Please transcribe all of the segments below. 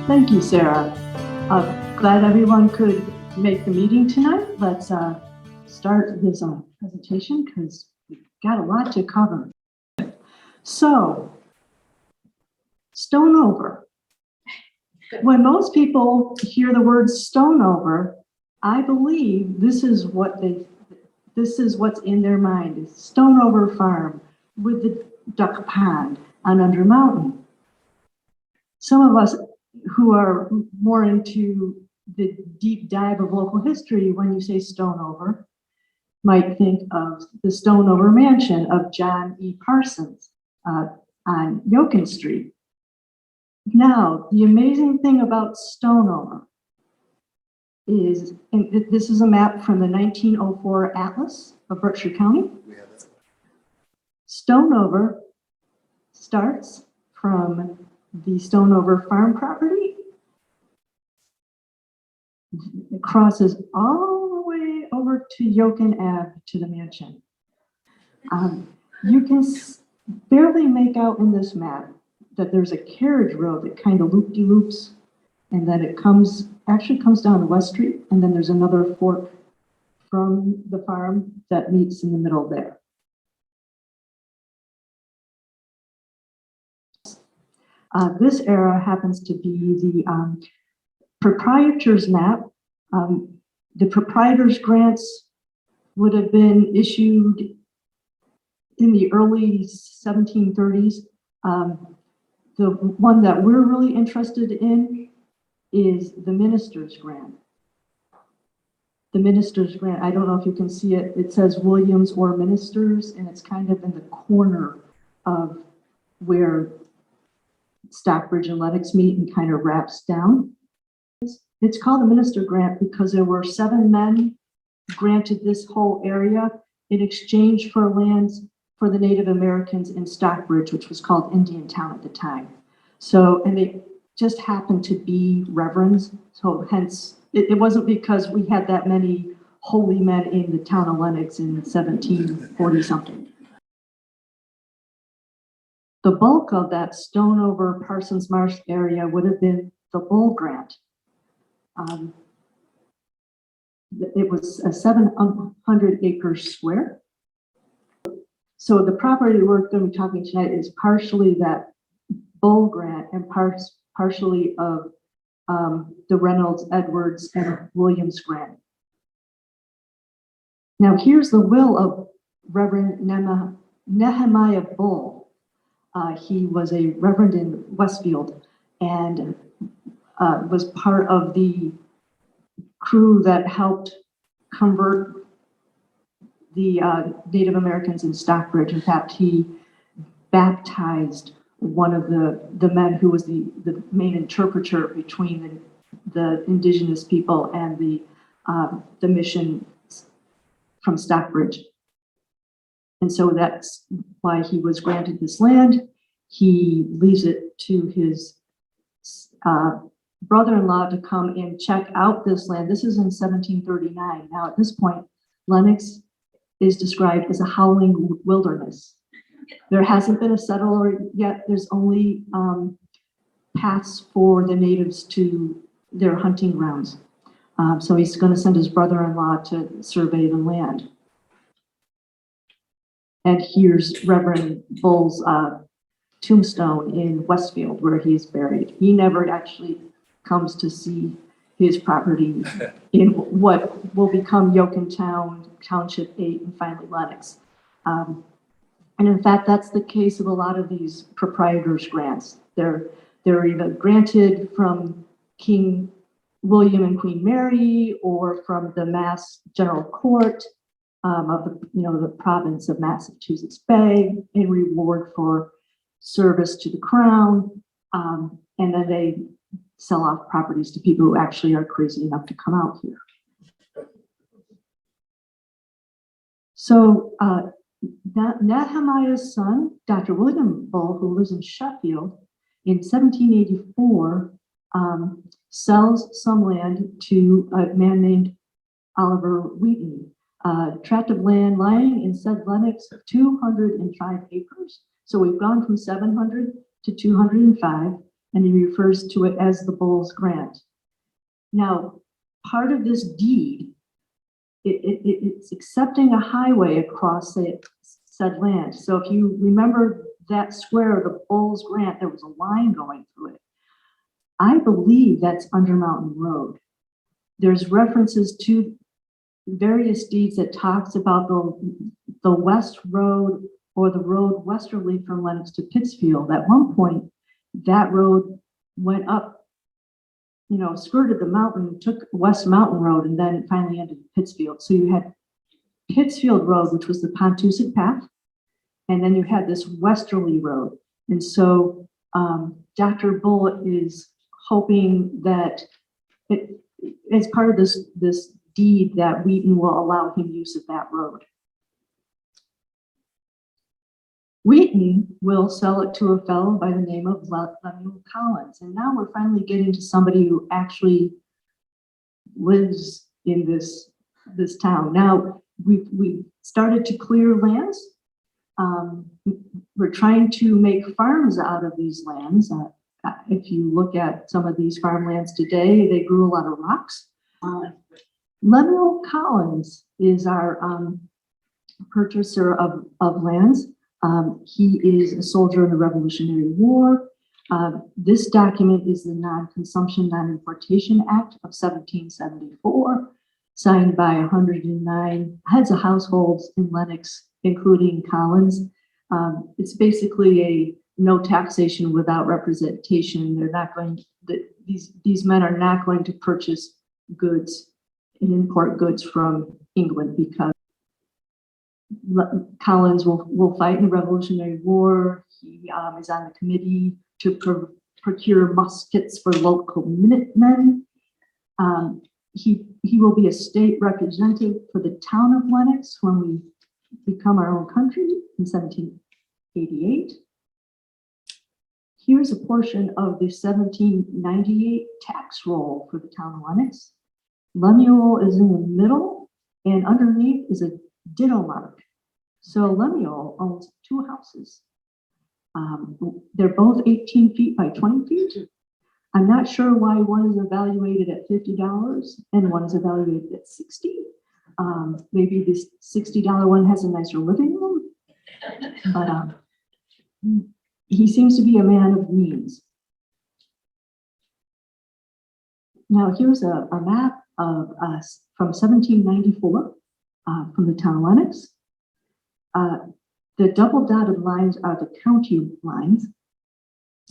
Thank you, Sarah. Glad everyone could make the meeting tonight. Let's start this presentation because we've got a lot to cover. So, Stonover. When most people hear the word Stonover, I believe this is what's in their mind. Stonover Farm with the duck pond on Under Mountain. Some of us who are more into the deep dive of local history, when you say Stonover, might think of the Stonover Mansion of John E. Parsons on Yokin Street. Now, the amazing thing about Stonover is, and this is a map from the 1904 Atlas of Berkshire County. Stonover starts from the Stonover farm property. It crosses all the way over to Yokin Ave to the mansion. You can barely make out in this map that there's a carriage road that kind of loop-de-loops, and then it actually comes down West Street, and then there's another fork from the farm that meets in the middle there. This era happens to be the proprietor's map. The proprietor's grants would have been issued in the early 1730s. The one that we're really interested in is the minister's grant. The minister's grant, I don't know if you can see it, it says Williams or Ministers, and it's kind of in the corner of where Stockbridge and Lenox meet and kind of wraps down. It's called the minister grant because there were 7 men granted this whole area in exchange for lands for the Native Americans in Stockbridge, which was called Indiantown at the time. So, and they just happened to be reverends. So hence, it wasn't because we had that many holy men in the town of Lenox in 1740 something. The bulk of that Stonover Parsons Marsh area would have been the Bull Grant. It was a 700 acres square. So the property we're going to be talking tonight is partially that Bull Grant and partially of the Reynolds, Edwards, and Williams Grant. Now here's the will of Reverend Nehemiah Bull. He was a reverend in Westfield and was part of the crew that helped convert the Native Americans in Stockbridge. In fact, he baptized one of the men who was the main interpreter between the indigenous people and the mission from Stockbridge. And so that's why he was granted this land. He leaves it to his brother-in-law to come and check out this land. This is in 1739. Now at this point, Lenox is described as a howling wilderness. There hasn't been a settler yet. There's only paths for the natives to their hunting grounds. So he's going to send his brother-in-law to survey the land. And here's Reverend Bull's tombstone in Westfield, where he's buried. He never actually comes to see his property in what will become Yokin Township 8, and finally Lenox. And in fact, that's the case of a lot of these proprietors' grants. They're either granted from King William and Queen Mary, or from the Mass General Court of the province of Massachusetts Bay in reward for service to the crown, and then they sell off properties to people who actually are crazy enough to come out here. So Nehemiah's son, Dr. William Bull, who lives in Sheffield, in 1784, sells some land to a man named Oliver Wheaton, a tract of land lying in said Lenox of 205 acres. So we've gone from 700 to 205. and he refers to it as the Bulls Grant. Now, part of this deed, it's accepting a highway across said land. So if you remember that square, the Bulls Grant, there was a line going through it. I believe that's Under Mountain Road. There's references to various deeds that talks about the West Road or the road westerly from Lenox to Pittsfield. At one point, that road went up, you know, skirted the mountain, took West Mountain Road, and then finally ended in Pittsfield. So you had Pittsfield Road, which was the Pontusic Path, and then you had this westerly road. And so Dr. Bull is hoping that as part of this deed that Wheaton will allow him use of that road. Wheaton will sell it to a fellow by the name of Lemuel Collins. And now we're finally getting to somebody who actually lives in this town. Now we've started to clear lands. We're trying to make farms out of these lands. If you look at some of these farmlands today, they grew a lot of rocks. Lemuel Collins is our purchaser of lands. He is a soldier in the Revolutionary War. This document is the Non-Consumption, Non-Importation Act of 1774, signed by 109 heads of households in Lenox, including Collins. It's basically a no taxation without representation. They're not going, these men are not going to purchase goods and import goods from England because Collins will fight in the Revolutionary War. He is on the committee to procure muskets for local Minutemen. He will be a state representative for the town of Lenox when we become our own country in 1788. Here's a portion of the 1798 tax roll for the town of Lenox. Lemuel is in the middle, and underneath is a ditto mark. So Lemuel owns 2 houses. They're both 18 feet by 20 feet. I'm not sure why one is evaluated at $50 and one is evaluated at $60. Maybe this $60 one has a nicer living room, but he seems to be a man of means. Now here's a map of us from 1794 from the town of Lenox. The double dotted lines are the county lines.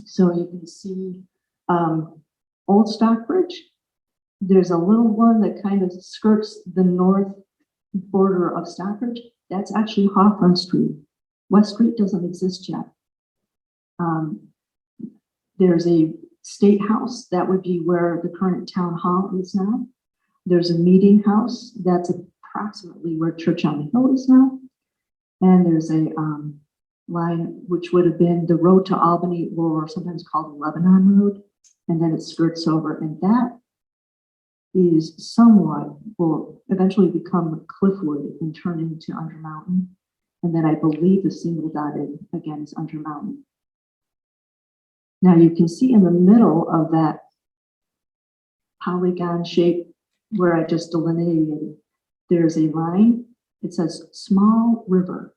So you can see Old Stockbridge. There's a little one that kind of skirts the north border of Stockbridge. That's actually Hawthorne Street. West Street doesn't exist yet. There's a state house. That would be where the current town hall is now. There's a meeting house. That's approximately where Church on the Hill is now. And there's a line which would have been the road to Albany, or sometimes called the Lebanon Road. And then it skirts over, and that is somewhat, will eventually become Cliffwood and turn into Under Mountain. And then I believe the single dotted again is Under Mountain. Now you can see in the middle of that polygon shape where I just delineated, there's a line. It says Small River.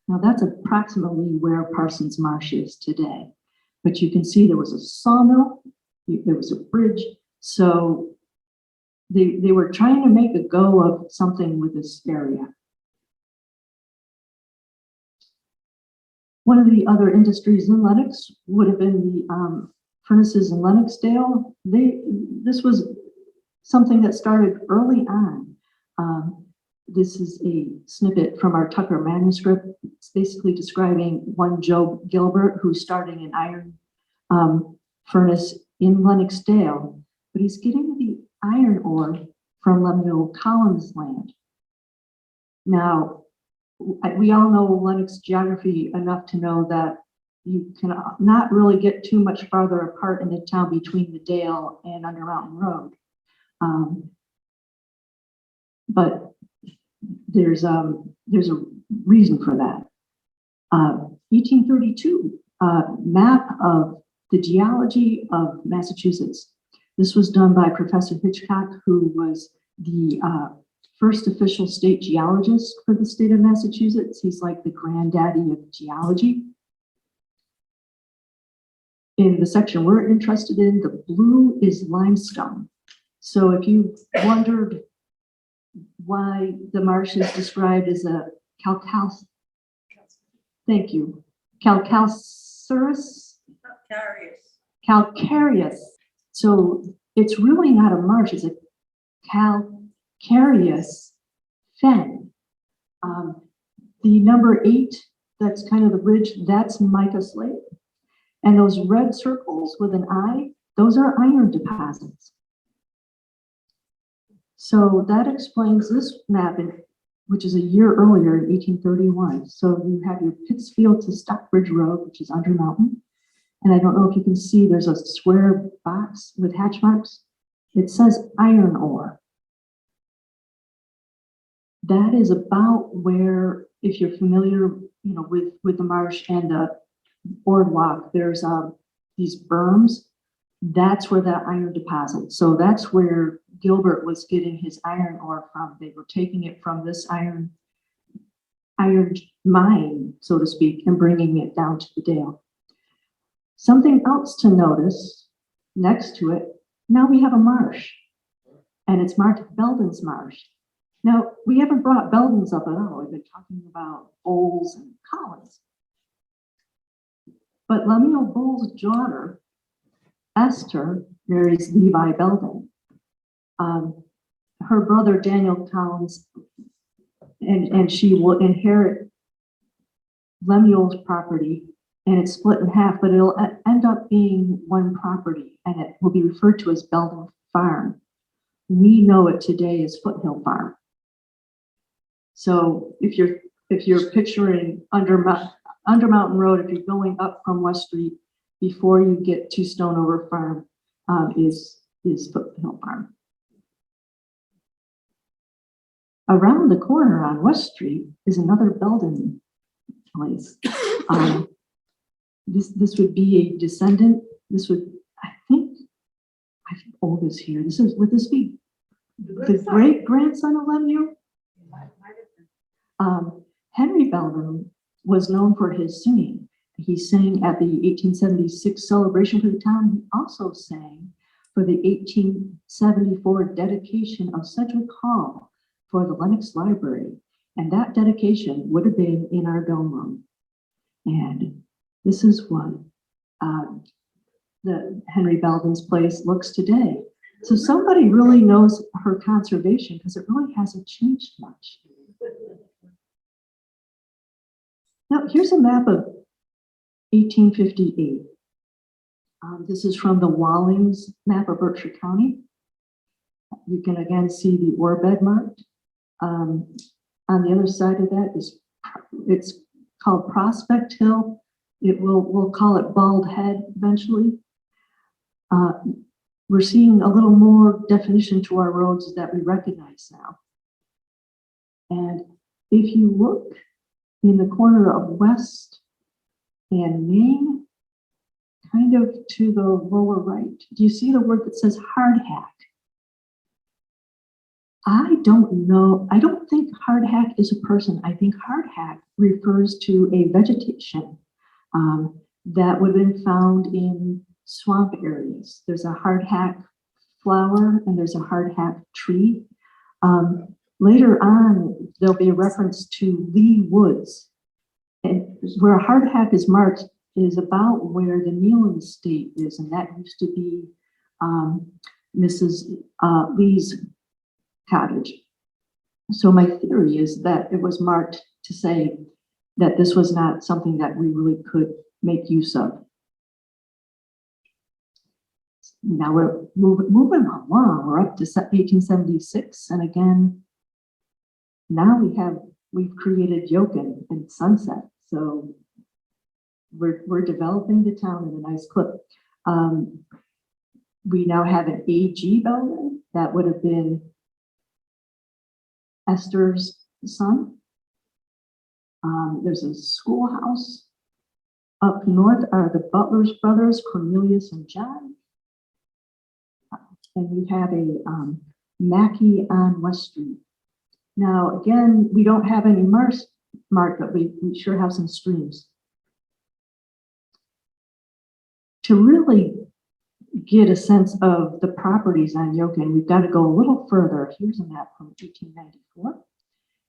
Now that's approximately where Parsons Marsh is today. But you can see there was a sawmill, there was a bridge. So they were trying to make a go of something with this area. One of the other industries in Lenox would have been the furnaces in Lennoxdale. This was something that started early on. This is a snippet from our Tucker manuscript. It's basically describing one Joe Gilbert who's starting an iron furnace in Lennoxdale, but he's getting the iron ore from Lemuel Collins' land. Now, we all know Lenox geography enough to know that you can not really get too much farther apart in the town between the Dale and Under Mountain Road. But there's a reason for that. 1832 map of the geology of Massachusetts. This was done by Professor Hitchcock, who was the first official state geologist for the state of Massachusetts. He's like the granddaddy of geology. In the section we're interested in, the blue is limestone. So if you wondered why the marsh is described as a calcareous, thank you, calcareous. So it's really not a marsh, it's a calcareous fen. The number 8, that's kind of the ridge, that's mica slate. And those red circles with an eye, those are iron deposits. So that explains this map, which is a year earlier in 1831. So you have your Pittsfield to Stockbridge Road, which is under mountain. And I don't know if you can see, there's a square box with hatch marks. It says iron ore. That is about where, if you're familiar, with the marsh and the boardwalk, there's these berms. That's where that iron deposit. So that's where Gilbert was getting his iron ore from. They were taking it from this iron mine, so to speak, and bringing it down to the Dale. Something else to notice next to it, now we have a marsh, and it's marked Belden's Marsh. Now, we haven't brought Belden's up at all. We've been talking about Bowles and Collins. But Lemuel Bowles' daughter, Esther, marries Levi Belden. Her brother, Daniel Collins, and she will inherit Lemuel's property, and it's split in half, but it'll end up being one property, and it will be referred to as Belden Farm. We know it today as Foothill Farm. So if you're picturing Under Mountain Road, if you're going up from West Street before you get to Stonover Farm, is Foothill Farm. Around the corner on West Street is another Belden place. This would be a descendant. This would, I think oldest here. Would this be the great grandson of Lemuel? Henry Belden was known for his singing. He sang at the 1876 celebration for the town. He also sang for the 1874 dedication of Sedgwick Hall for the Lenox Library. And that dedication would have been in our dome room. And this is what the Henry Belden's place looks today. So somebody really knows her conservation, because it really hasn't changed much. Now, here's a map of 1858. This is from the Wallings map of Berkshire County. You can again see the ore bed marked. On the other side of that it's called Prospect Hill. We'll call it Bald Head eventually. We're seeing a little more definition to our roads that we recognize now. And if you look in the corner of West and Main, kind of to the lower right, do you see the word that says hardhack? I don't know. I don't think hardhack is a person. I think hardhack refers to a vegetation that would have been found in swamp areas. There's a hardhack flower and there's a hardhack tree. Later on, there'll be a reference to Lee Woods. And where hardhack is marked is about where the Nealon estate is, and that used to be Mrs. Lee's cottage. So my theory is that it was marked to say that this was not something that we really could make use of. Now we're moving along. We're up to 1876, and again, now we've created Yokin and Sunset. So we're developing the town in a nice clip. We now have an AG building that would have been Esther's son. There's a schoolhouse. Up north are the Butler's brothers, Cornelius and John. And we have a Mackey on West Street. Now, again, we don't have any marsh marked, but we sure have some streams. To really get a sense of the properties on Yokin, we've got to go a little further. Here's a map from 1894.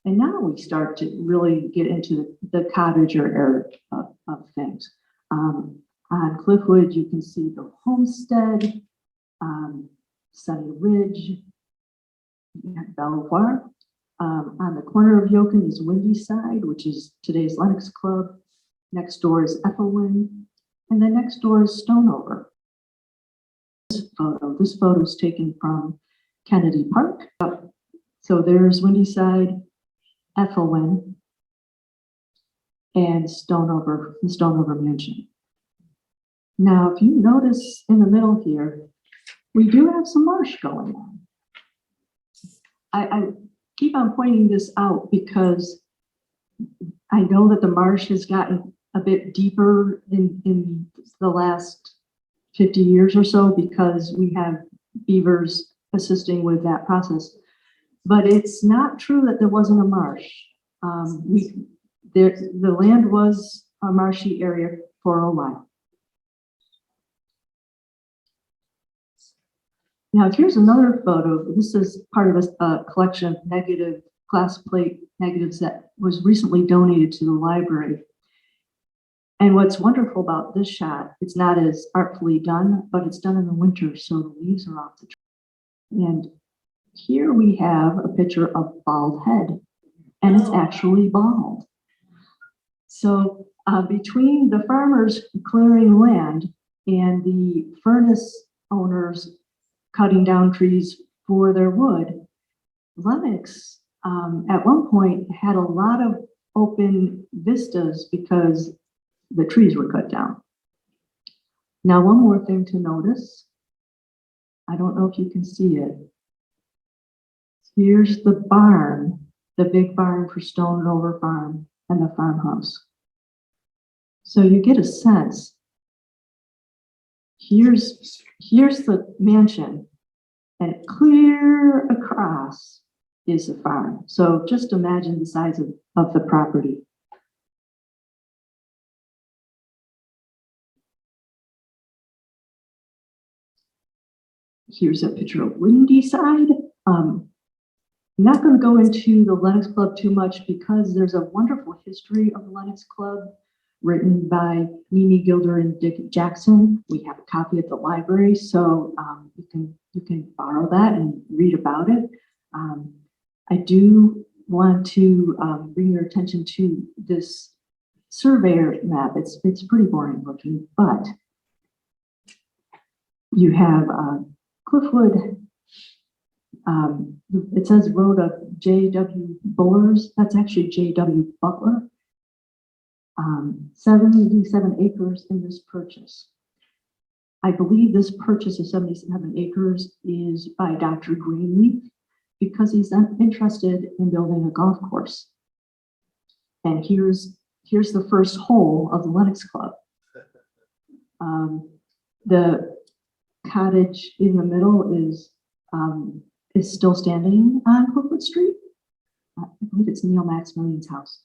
And now we start to really get into the cottager era of things. On Cliffwood, you can see the homestead, Sunny Ridge, Belvoir. On the corner of Yokin is Windy Side, which is today's Lenox Club. Next door is Ethelwyn, and then next door is Stonover. This photo is taken from Kennedy Park. So there's Windy Side, Ethelwyn, and Stonover, the Stonover Mansion. Now, if you notice in the middle here, we do have some marsh going on. I keep on pointing this out because I know that the marsh has gotten a bit deeper in the last 50 years or so because we have beavers assisting with that process. But it's not true that there wasn't a marsh. The land was a marshy area for a while. Now, here's another photo. This is part of a collection of negative glass plate negatives that was recently donated to the library. And what's wonderful about this shot, it's not as artfully done, but it's done in the winter, so the leaves are off the tree. And here we have a picture of bald head, and it's actually bald. So between the farmers clearing land and the furnace owners cutting down trees for their wood, Lenox at one point had a lot of open vistas because the trees were cut down. Now, one more thing to notice. I don't know if you can see it. Here's the barn, the big barn for Stonover Farm and the farmhouse. So you get a sense. Here's the mansion, and clear across is the farm. So just imagine the size of the property. Here's a picture of Windy Side. I'm not going to go into the Lenox Club too much because there's a wonderful history of the Lenox Club written by Mimi Gilder and Dick Jackson. We have a copy at the library, so you can borrow that and read about it. I do want to bring your attention to this surveyor map. It's pretty boring looking, but you have Cliffwood. It says road of J.W. Bullers. That's actually J.W. Butler. 77 acres in this purchase. I believe this purchase of 77 acres is by Dr. Greenleaf because he's interested in building a golf course. And here's the first hole of the Lenox Club. The cottage in the middle is still standing on Cliffwood Street. I believe it's Neil Maximilian's house.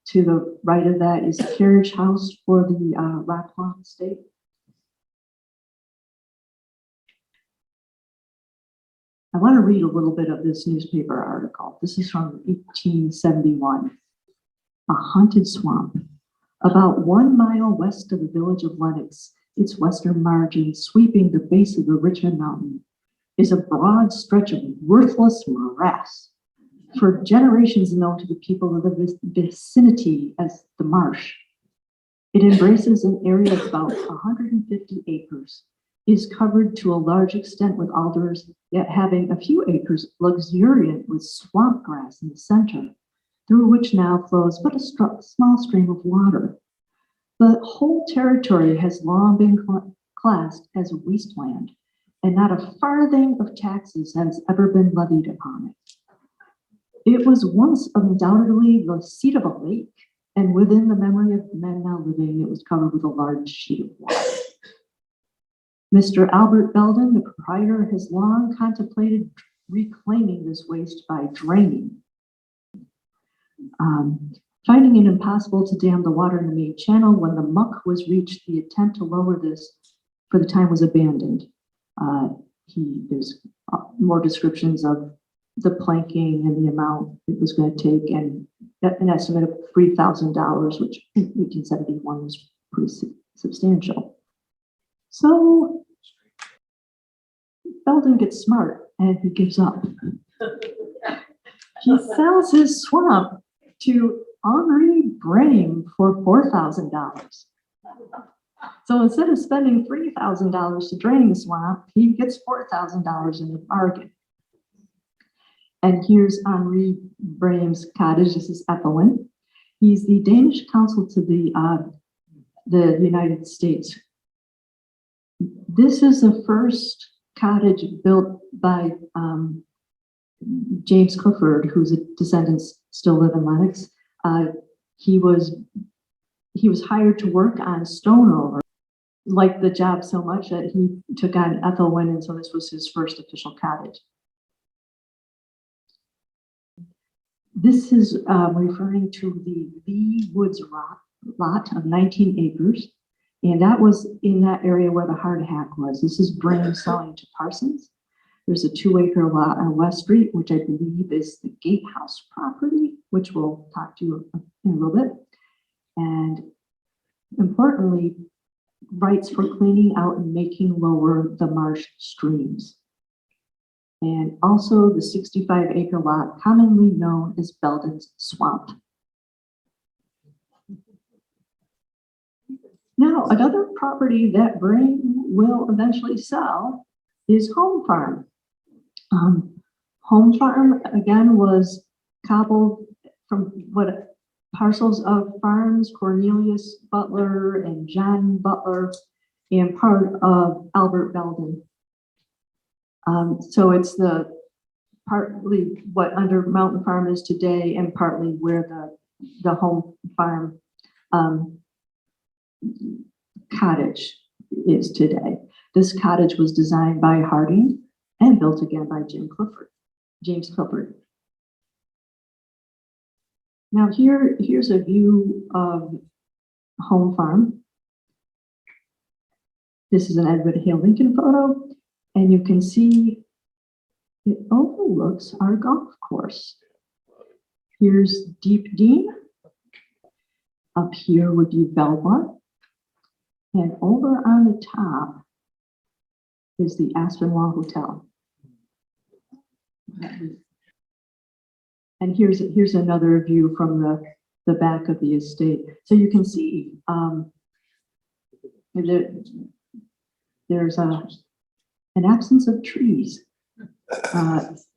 To the right of that is a carriage house for the Rocklawn estate. I want to read a little bit of this newspaper article. This is from 1871. A haunted swamp. About 1 mile west of the village of Lenox, its western margin sweeping the base of the Richmond Mountain, is a broad stretch of worthless morass, for generations known to the people of the vicinity as the Marsh. It embraces an area of about 150 acres, is covered to a large extent with alders, yet having a few acres luxuriant with swamp grass in the center, through which now flows but a small stream of water. The whole territory has long been classed as a wasteland, and not a farthing of taxes has ever been levied upon it. It was once undoubtedly the seat of a lake, And within the memory of men now living, it was covered with a large sheet of water. Mr. Albert Belden, the proprietor, has long contemplated reclaiming this waste by draining. Finding it impossible to dam the water in the main channel, when the muck was reached, the attempt to lower this for the time was abandoned. There's more descriptions of the planking and the amount it was going to take, and an estimate of $3,000, which in 1871 was pretty substantial. So Belden gets smart and he gives up. He sells his swamp to Henri Brame for $4,000. So instead of spending $3,000 to drain the swamp, he gets $4,000 in the bargain. And here's Henri Brame's cottage. This is Ethelwyn. He's the Danish consul to the United States. This is the first cottage built by James Clifford, whose descendants still live in Lenox. He was hired to work on Stonover, liked the job so much that he took on Ethelwyn, and so this was his first official cottage. This is referring to the Lee Woods lot of 19 acres, and that was in that area where the hard hack was. This is Brame selling to Parsons. There's a 2-acre lot on West Street, which I believe is the Gatehouse property, which we'll talk to you in a little bit. And importantly, rights for cleaning out and making lower the marsh streams. And also the 65-acre lot, commonly known as Belden's Swamp. Now, another property that Brame will eventually sell is Home Farm. Home Farm, again, was cobbled from parcels of farms, Cornelius Butler and John Butler, and part of Albert Belden. So it's partly what Under Mountain Farm is today, and partly where the Home Farm cottage is today. This cottage was designed by Harding and built again by James Clifford. Now here's a view of Home Farm. This is an Edward Hale Lincoln photo, and you can see it overlooks our golf course. Here's Deep Dean. Up here would be Belmont. And over on the top is the Aspinwall Hotel. And here's another view from the back of the estate. So you can see there's an absence of trees.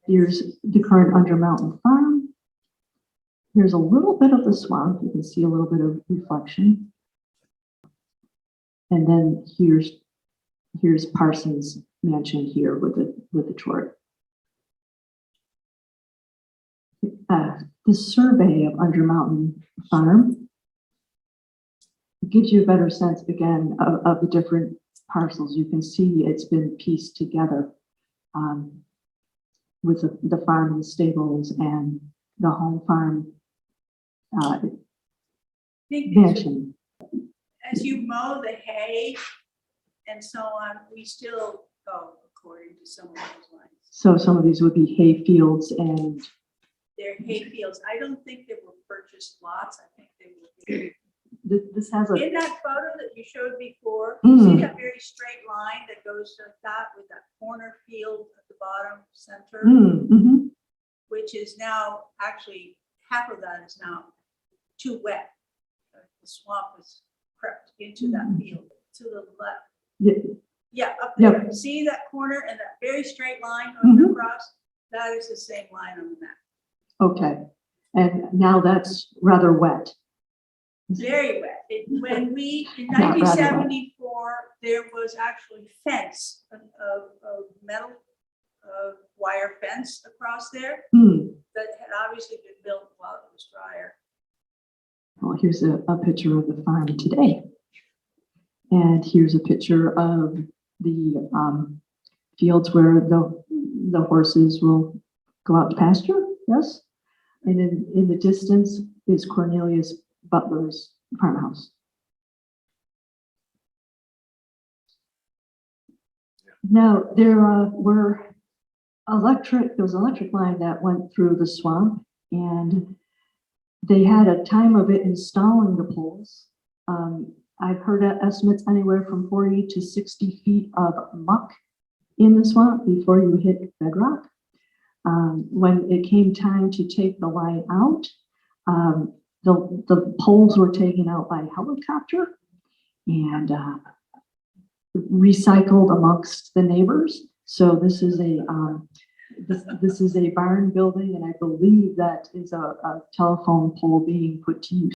Here's the current Under Mountain Farm. There's a little bit of the swamp. You can see a little bit of reflection. And then here's Parsons Mansion here with the chart. The survey of Under Mountain Farm gives you a better sense, again, of the different parcels. You can see it's been pieced together with the farm and the stables and the Home Farm mansion. As you mow the hay and so on, we still go according to some of those lines. So some of these would be hay fields, and they're hay fields. I don't think they were purchased lots. I think they were. This has a. In that photo that you showed before, you see that very straight line that goes to that with that corner field at the bottom center, which is now actually half of that is now too wet. The swamp is crept into that field to the left. Yeah, up there. Yep. See that corner and that very straight line going across? That is the same line on the map. Okay, and now that's rather wet. Very wet. When we, in 1974, there was actually fence, of metal wire fence across there that had obviously been built while it was drier. Well, here's a picture of the farm today. And here's a picture of the fields where the horses will go out to pasture, yes? And in the distance is Cornelius Butler's farmhouse. Now, there was an electric line that went through the swamp, and they had a time of it installing the poles. I've heard estimates anywhere from 40 to 60 feet of muck in the swamp before you hit bedrock. When it came time to take the line out, the poles were taken out by helicopter and recycled amongst the neighbors. So this is a barn building, and I believe that is a telephone pole being put to use.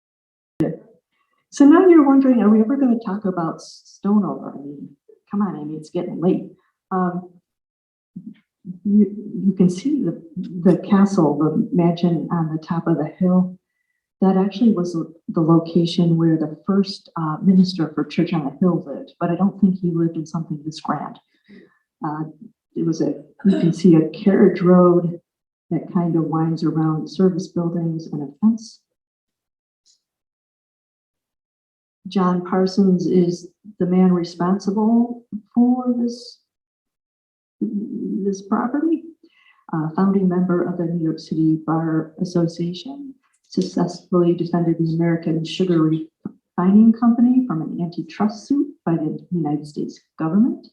So now you're wondering, are we ever going to talk about Stonover? I mean, come on, Amy, it's getting late. You can see the castle, the mansion on the top of the hill. That actually was the location where the first minister for Church on the Hill lived, but I don't think he lived in something this grand. You can see a carriage road that kind of winds around service buildings and a fence. John Parsons is the man responsible for this property, founding member of the New York City Bar Association, successfully defended the American Sugar Refining Company from an antitrust suit by the United States government,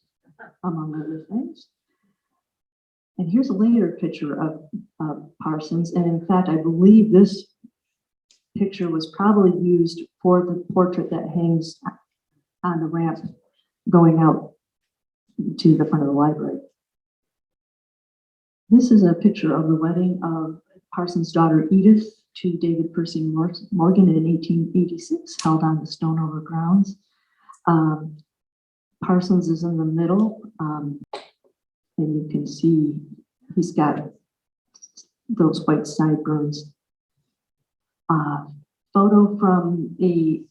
among other things. And here's a later picture of Parsons. And in fact, I believe this picture was probably used for the portrait that hangs on the ramp going out to the front of the library. This is a picture of the wedding of Parsons' daughter Edith to David Percy Morgan in 1886, held on the Stonover grounds. Parsons is in the middle, and you can see he's got those white sideburns. Photo from a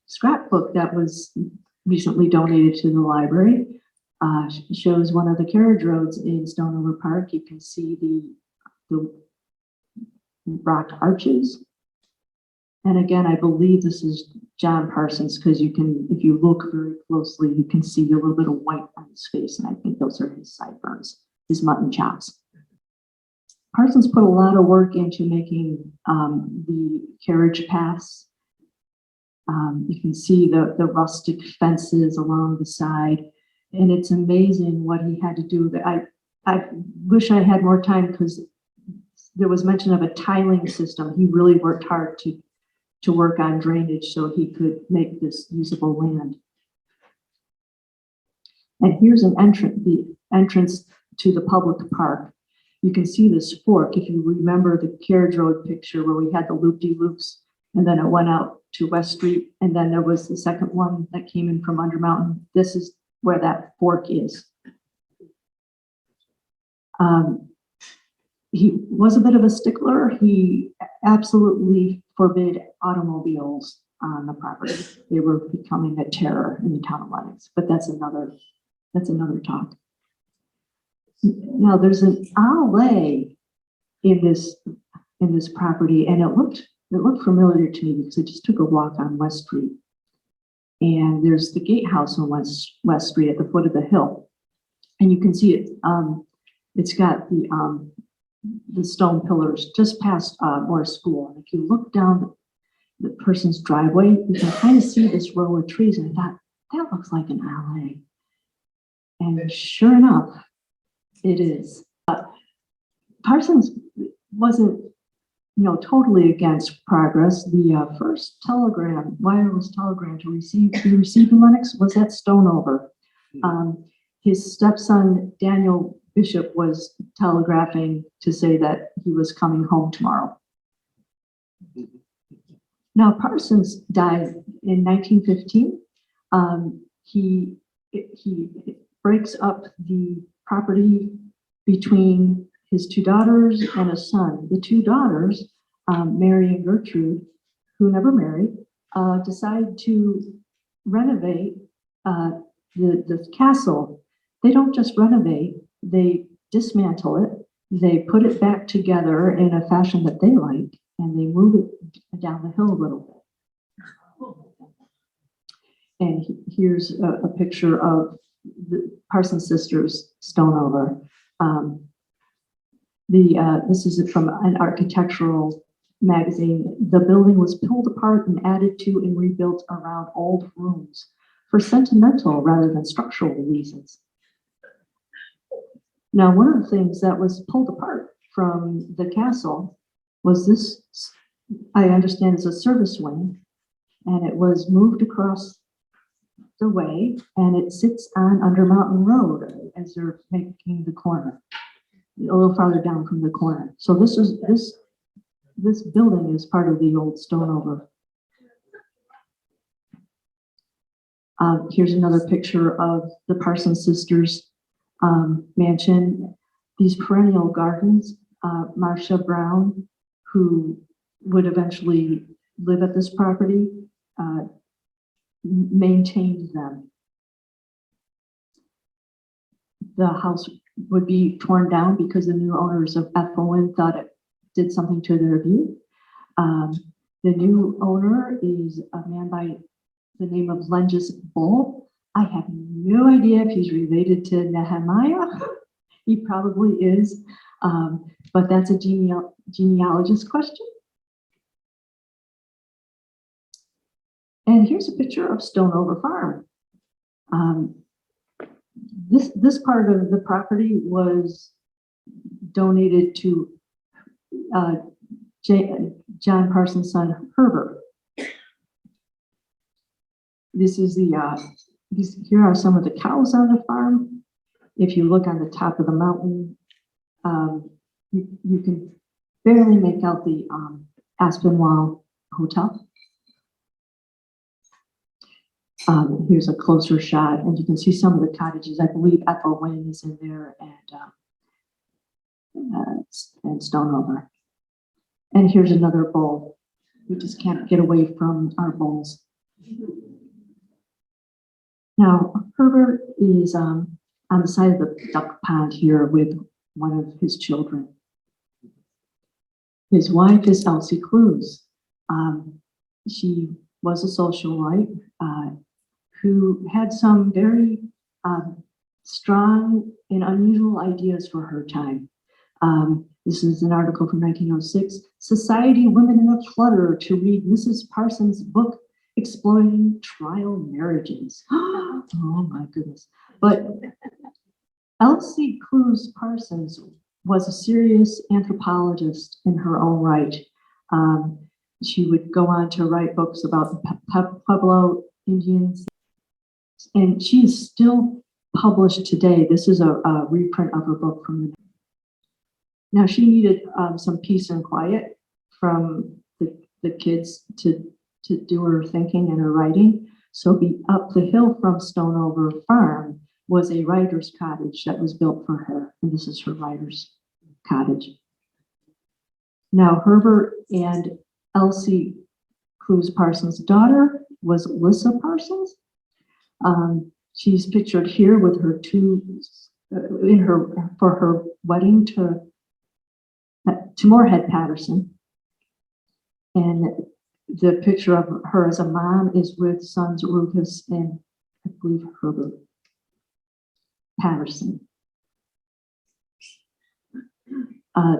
scrapbook that was recently donated to the library shows one of the carriage roads in Stonover Park. You can see the rock arches. And again, I believe this is John Parsons, because you can, if you look very closely, you can see a little bit of white on his face, and I think those are his sideburns, his mutton chops. Parsons put a lot of work into making the carriage paths. You can see the rustic fences along the side, and it's amazing what he had to do. I wish I had more time, because there was mention of a tiling system. He really worked hard to work on drainage so he could make this usable land. And here's the entrance to the public park. You can see this fork, if you remember the carriage road picture where we had the loop-de-loops, and then it went out to West Street, and then there was the second one that came in from Under Mountain. This is where that fork is. He was a bit of a stickler. He absolutely forbid automobiles on the property. They were becoming a terror in the town of Lenox, but that's another talk. Now there's an alley in this property, and it looked familiar to me because I just took a walk on West Street, and there's the gatehouse on West Street at the foot of the hill, and you can see it. It's got the stone pillars just past Morris School. And if you look down the person's driveway, you can kind of see this row of trees, and I thought, that looks like an alley. And sure enough, it is. Parsons wasn't, totally against progress. The first wireless telegram to be received in Lenox was at Stonover. His stepson, Daniel Bishop, was telegraphing to say that he was coming home tomorrow. Now, Parsons died in 1915. He breaks up the property between his two daughters and a son. The two daughters, Mary and Gertrude, who never married, decide to renovate the castle. They don't just renovate, they dismantle it, they put it back together in a fashion that they like, and they move it down the hill a little bit. And here's a picture of the Parsons sisters, Stonover. This is from an architectural magazine. The building was pulled apart and added to and rebuilt around old rooms for sentimental rather than structural reasons. Now, one of the things that was pulled apart from the castle was this, I understand, is a service wing, and it was moved across the way, and it sits on Under Mountain Road as they're making the corner, a little farther down from the corner. So this building is part of the old Stonover. Here's another picture of the Parsons sisters mansion. These perennial gardens. Marcia Brown, who would eventually live at this property, maintained them. The house would be torn down because the new owners of Ethelwyn thought it did something to their view. The new owner is a man by the name of Lenges Bull. I have no idea if he's related to Nehemiah. He probably is, but that's a genealogist question. And here's a picture of Stonover Farm. This part of the property was donated to John Parsons' son Herbert. This is here are some of the cows on the farm. If you look on the top of the mountain, you can barely make out the Aspinwall Hotel. Here's a closer shot, and you can see some of the cottages. I believe Ethelwyn is in there, and Stonover. And here's another bull. We just can't get away from our bulls. Now, Herbert is on the side of the duck pond here with one of his children. His wife is Elsie Clues. She was a socialite who had some very strong and unusual ideas for her time. This is an article from 1906. Society Women in a Flutter to read Mrs. Parsons' book exploring trial marriages. Oh my goodness. But Elsie Clues Parsons was a serious anthropologist in her own right. She would go on to write books about the Pueblo Indians, and she is still published today. This is a reprint of her book from the. Now she needed some peace and quiet from the kids to do her thinking and her writing. So up the hill from Stonover Farm was a writer's cottage that was built for her, and this is her writer's cottage. Now Herbert and Elsie Clues Parsons' daughter was Lissa Parsons. She's pictured here with her for her wedding to Moorhead Patterson. And the picture of her as a mom is with sons Rufus and I believe Herbert Patterson.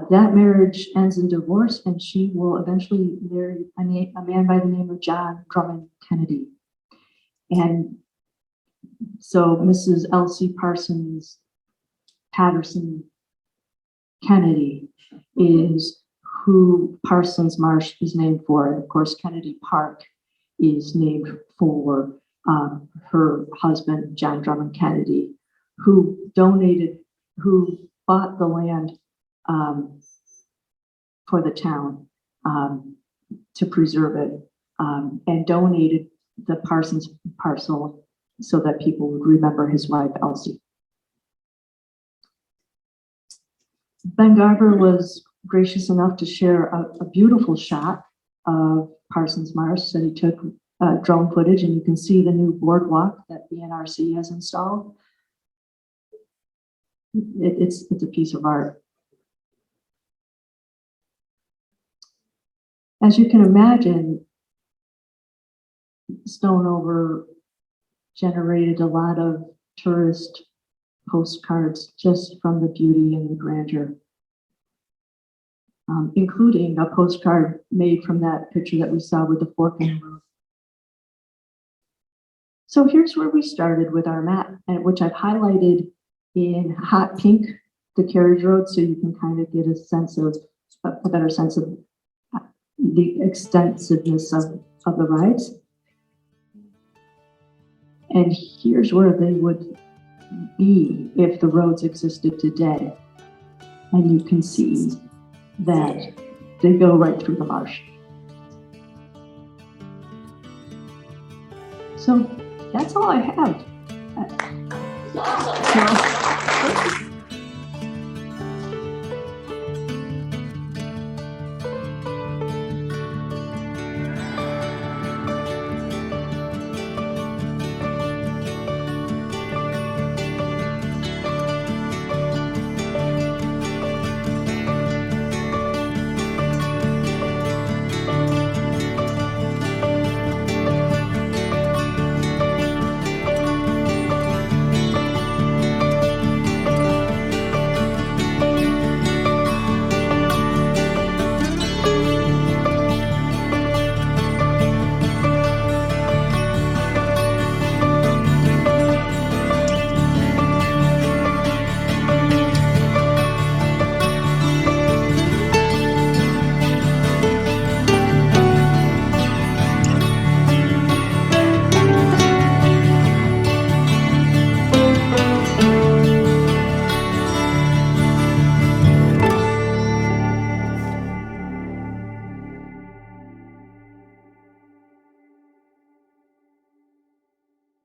That marriage ends in divorce, and she will eventually marry a man by the name of John Drummond Kennedy. And so Mrs. Elsie Parsons Patterson Kennedy is who Parsons Marsh is named for. And of course, Kennedy Park is named for her husband, John Drummond Kennedy, who bought the land for the town to preserve it, and donated the Parsons parcel so that people would remember his wife, Elsie. Ben Garber was gracious enough to share a beautiful shot of Parsons Marsh said he took drone footage, and you can see the new boardwalk that BNRC has installed. It's a piece of art. As you can imagine, Stonover generated a lot of tourist postcards just from the beauty and the grandeur, including a postcard made from that picture that we saw with the fork in the road. So here's where we started with our map, and which I've highlighted in hot pink, the carriage road, so you can kind of get a sense of a better sense of the extensiveness of the rides. And here's where they would be if the roads existed today. And you can see that they go right through the marsh. So that's all I have.